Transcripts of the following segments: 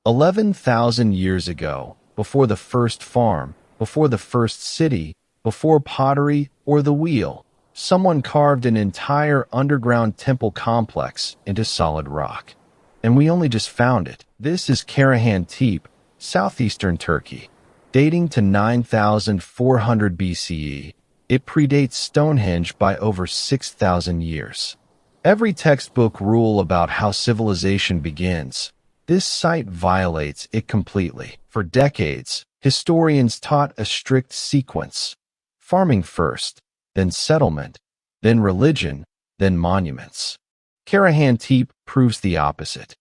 11,000 years ago, before the first farm, before the first city, before pottery or the wheel, someone carved an entire underground temple complex into solid rock. And we only just found it. This is Karahan Tepe, southeastern Turkey. Dating to 9,400 BCE, it predates Stonehenge by over 6,000 years. Every textbook rule about how civilization begins, this site violates it completely. For decades, historians taught a strict sequence: farming first, then settlement, then religion, then monuments. Karahan Tepe proves the opposite.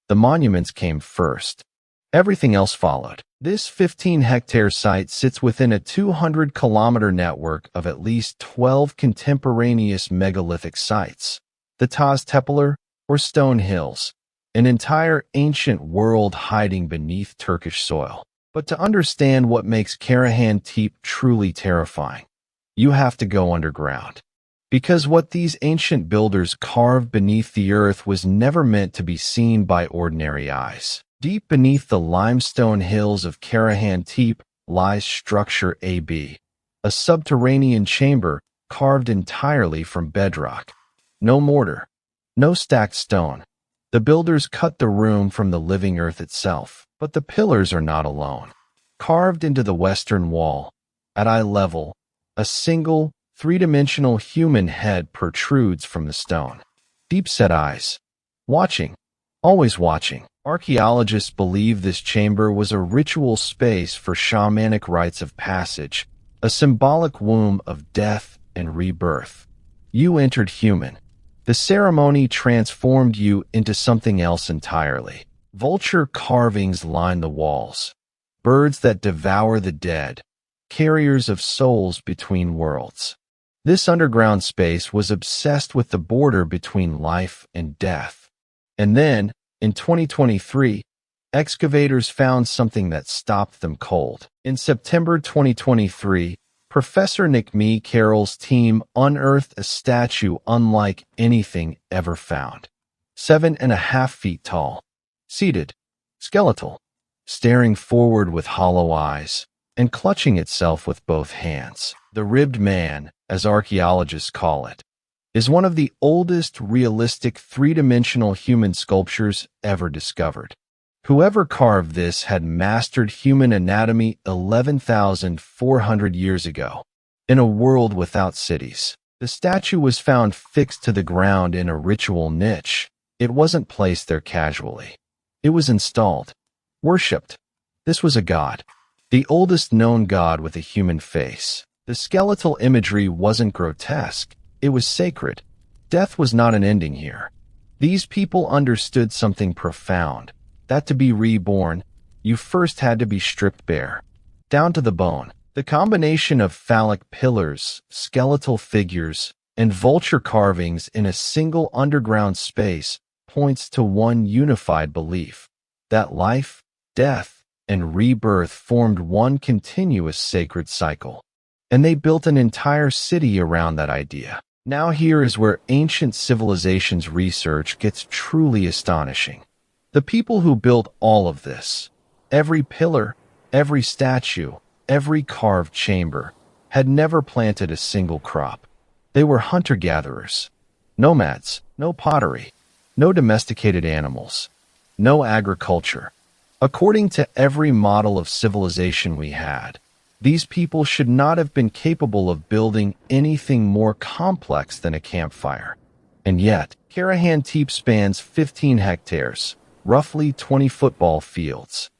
The monuments came first. Everything else followed. This 15-hectare site sits within a 200-kilometer network of at least 12 contemporaneous megalithic sites. The Taz Tepeler, or Stone Hills, an entire ancient world hiding beneath Turkish soil. But to understand what makes Karahan Tepe truly terrifying, you have to go underground. Because what these ancient builders carved beneath the earth was never meant to be seen by ordinary eyes. Deep beneath the limestone hills of Karahan Tepe lies Structure AB, a subterranean chamber carved entirely from bedrock. No mortar, no stacked stone. The builders cut the room from the living earth itself. But the pillars are not alone. Carved into the western wall, at eye level, a single, three-dimensional human head protrudes from the stone. Deep-set eyes. Watching. Always watching. Archaeologists believe this chamber was a ritual space for shamanic rites of passage, a symbolic womb of death and rebirth. You entered human. The ceremony transformed you into something else entirely. Vulture carvings line the walls. Birds that devour the dead. Carriers of souls between worlds. This underground space was obsessed with the border between life and death. And then, in 2023, excavators found something that stopped them cold. In September 2023, Professor Nick Carroll's team unearthed a statue unlike anything ever found. 7.5 feet tall. Seated, skeletal, staring forward with hollow eyes, and clutching itself with both hands. The ribbed man, as archaeologists call it, is one of the oldest realistic three-dimensional human sculptures ever discovered. Whoever carved this had mastered human anatomy 11,400 years ago. In a world without cities, the statue was found fixed to the ground in a ritual niche. It wasn't placed there casually. It was installed, worshipped. This was a god, the oldest known god with a human face. The skeletal imagery wasn't grotesque. It was sacred. Death was not an ending here. These people understood something profound, that to be reborn, you first had to be stripped bare, down to the bone. The combination of phallic pillars, skeletal figures, and vulture carvings in a single underground space points to one unified belief, that life, death, and rebirth formed one continuous sacred cycle. And they built an entire city around that idea. Now here is where ancient civilizations research gets truly astonishing. The people who built all of this, every pillar, every statue, every carved chamber, had never planted a single crop. They were hunter-gatherers. Nomads, no pottery, no domesticated animals, no agriculture. According to every model of civilization we had, these people should not have been capable of building anything more complex than a campfire. And yet, Karahan Tepe spans 15 hectares, roughly 20 football fields.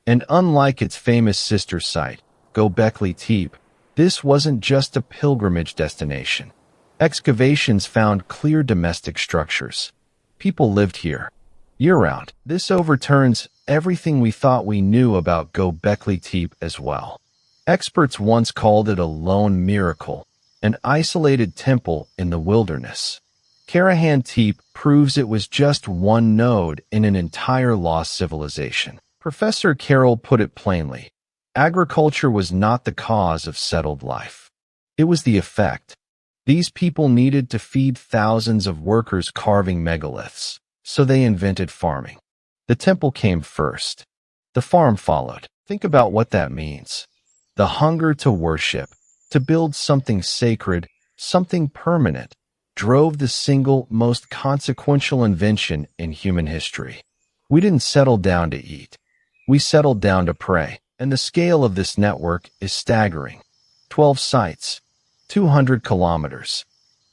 And unlike its famous sister site, Göbekli Tepe, this wasn't just a pilgrimage destination. Excavations found clear domestic structures. People lived here, year-round. This overturns everything we thought we knew about Göbekli Tepe as well. Experts once called it a lone miracle, an isolated temple in the wilderness. Karahan Tepe proves it was just one node in an entire lost civilization. Professor Carroll put it plainly: agriculture was not the cause of settled life. It was the effect. These people needed to feed thousands of workers carving megaliths, so they invented farming. The temple came first. The farm followed. Think about what that means. The hunger to worship, to build something sacred, something permanent, drove the single most consequential invention in human history. We didn't settle down to eat. We settled down to pray. And the scale of this network is staggering. 12 sites, 200 kilometers,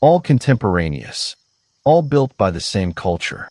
all contemporaneous, all built by the same culture.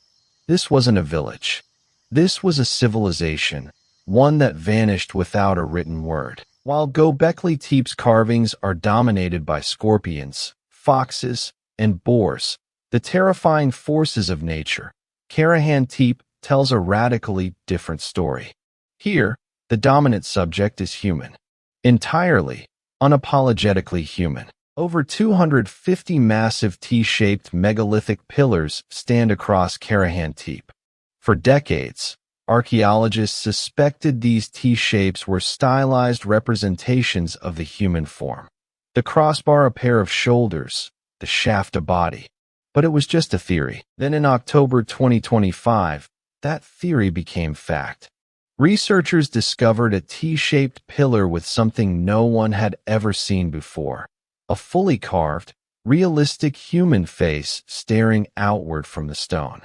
This wasn't a village. This was a civilization, one that vanished without a written word. While Göbekli Tepe's carvings are dominated by scorpions, foxes, and boars, the terrifying forces of nature, Karahan Tepe tells a radically different story. Here, the dominant subject is human. Entirely, unapologetically human. Over 250 massive T-shaped megalithic pillars stand across Karahan Tepe. For decades, archaeologists suspected these T-shapes were stylized representations of the human form. The crossbar a pair of shoulders, the shaft a body. But it was just a theory. Then in October 2025, that theory became fact. Researchers discovered a T-shaped pillar with something no one had ever seen before. A fully carved, realistic human face staring outward from the stone.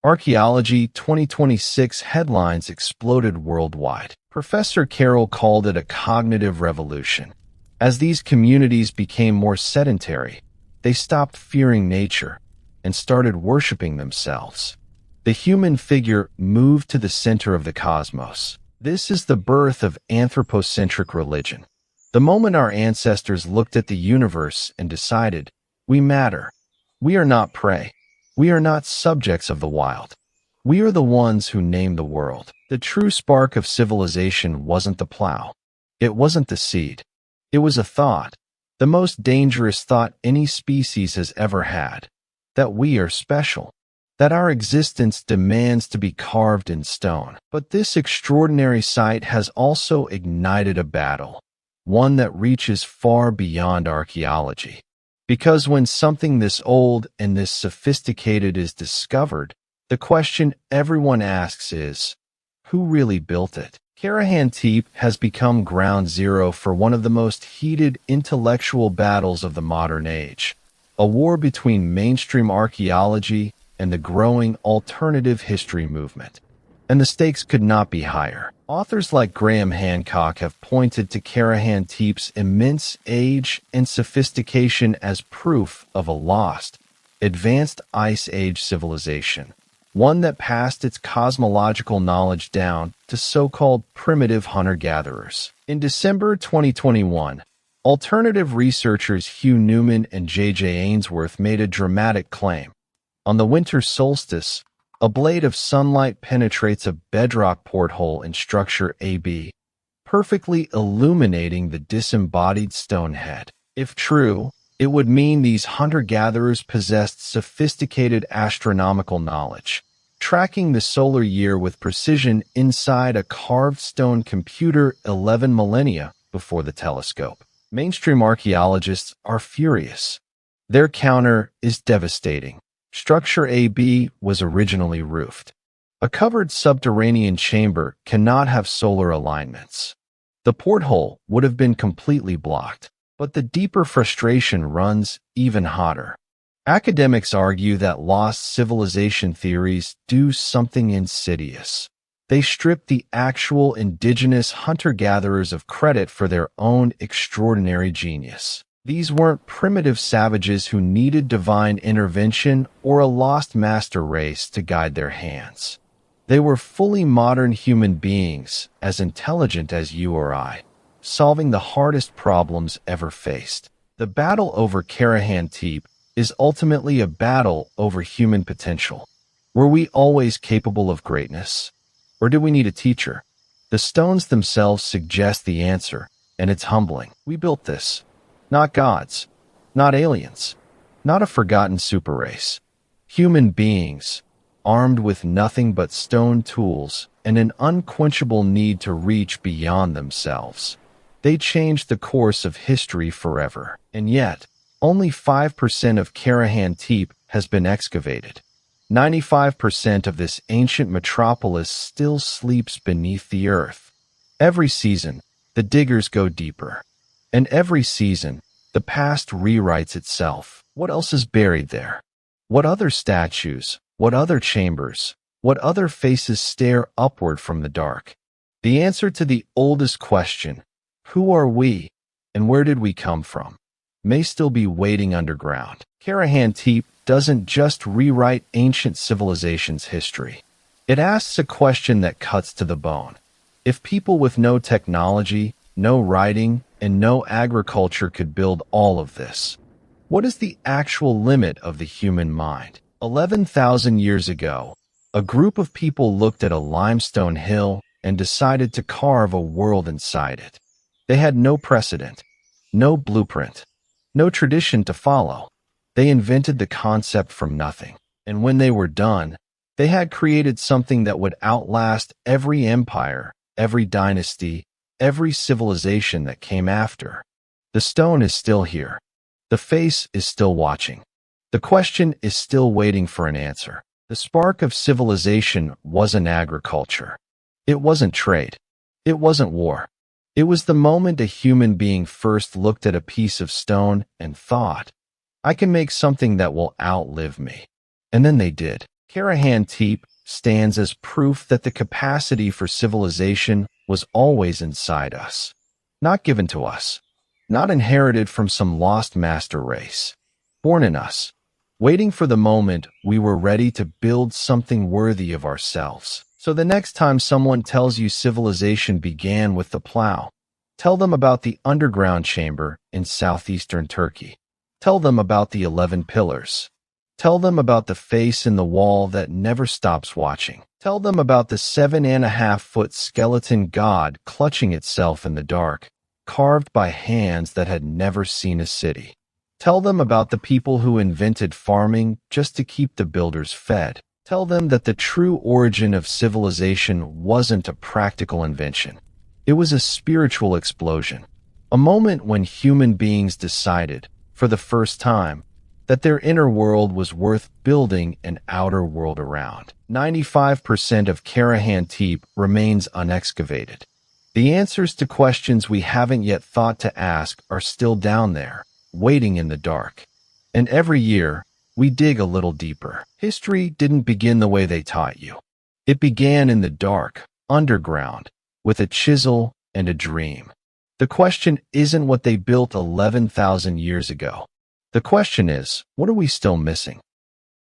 Archaeology 2026 headlines exploded worldwide. Professor Carroll called it a cognitive revolution. As these communities became more sedentary, they stopped fearing nature and started worshiping themselves. The human figure moved to the center of the cosmos. This is the birth of anthropocentric religion. The moment our ancestors looked at the universe and decided, we matter. We are not prey. We are not subjects of the wild. We are the ones who name the world. The true spark of civilization wasn't the plow. It wasn't the seed. It was a thought, the most dangerous thought any species has ever had, that we are special, that our existence demands to be carved in stone. But this extraordinary sight has also ignited a battle, one that reaches far beyond archaeology. Because when something this old and this sophisticated is discovered, the question everyone asks is, who really built it? Karahan Tepe has become ground zero for one of the most heated intellectual battles of the modern age, a war between mainstream archaeology and the growing alternative history movement. And the stakes could not be higher. Authors like Graham Hancock have pointed to Karahan Tepe's immense age and sophistication as proof of a lost, advanced Ice Age civilization, one that passed its cosmological knowledge down to so-called primitive hunter-gatherers. In December 2021, alternative researchers Hugh Newman and J.J. Ainsworth made a dramatic claim. On the winter solstice, a blade of sunlight penetrates a bedrock porthole in structure AB, perfectly illuminating the disembodied stone head. If true, it would mean these hunter-gatherers possessed sophisticated astronomical knowledge, tracking the solar year with precision inside a carved stone computer 11 millennia before the telescope. Mainstream archaeologists are furious. Their counter is devastating. Structure AB was originally roofed. A covered subterranean chamber cannot have solar alignments. The porthole would have been completely blocked. But the deeper frustration runs even hotter. Academics argue that lost civilization theories do something insidious. They strip the actual indigenous hunter-gatherers of credit for their own extraordinary genius. These weren't primitive savages who needed divine intervention or a lost master race to guide their hands. They were fully modern human beings, as intelligent as you or I, solving the hardest problems ever faced. The battle over Karahan Tepe is ultimately a battle over human potential. Were we always capable of greatness? Or did we need a teacher? The stones themselves suggest the answer, and it's humbling. We built this. Not gods, not aliens, not a forgotten super race. Human beings, armed with nothing but stone tools and an unquenchable need to reach beyond themselves. They changed the course of history forever. And yet, only 5% of Karahan Tepe has been excavated. 95% of this ancient metropolis still sleeps beneath the earth. Every season, the diggers go deeper. And every season, the past rewrites itself. What else is buried there? What other statues? What other chambers? What other faces stare upward from the dark? The answer to the oldest question, who are we and where did we come from, may still be waiting underground. Karahan Tepe doesn't just rewrite ancient civilizations' history. It asks a question that cuts to the bone. If people with no technology, no writing, and no agriculture could build all of this, what is the actual limit of the human mind? 11,000 years ago, a group of people looked at a limestone hill and decided to carve a world inside it. They had no precedent, no blueprint, no tradition to follow. They invented the concept from nothing. And when they were done, they had created something that would outlast every empire, every dynasty, every civilization that came after. The stone is still here. The face is still watching. The question is still waiting for an answer. The spark of civilization wasn't agriculture. It wasn't trade. It wasn't war. It was the moment a human being first looked at a piece of stone and thought, I can make something that will outlive me. And then they did. Karahan Tepe stands as proof that the capacity for civilization was always inside us. Not given to us. Not inherited from some lost master race. Born in us. Waiting for the moment we were ready to build something worthy of ourselves. So the next time someone tells you civilization began with the plow, tell them about the underground chamber in southeastern Turkey. Tell them about the 11 pillars. Tell them about the face in the wall that never stops watching. Tell them about the 7.5-foot skeleton god clutching itself in the dark, carved by hands that had never seen a city. Tell them about the people who invented farming just to keep the builders fed. Tell them that the true origin of civilization wasn't a practical invention. It was a spiritual explosion. A moment when human beings decided, for the first time, that their inner world was worth building an outer world around. 95% of Karahan Tepe remains unexcavated. The answers to questions we haven't yet thought to ask are still down there, waiting in the dark. And every year, we dig a little deeper. History didn't begin the way they taught you. It began in the dark, underground, with a chisel and a dream. The question isn't what they built 11,000 years ago. The question is, what are we still missing?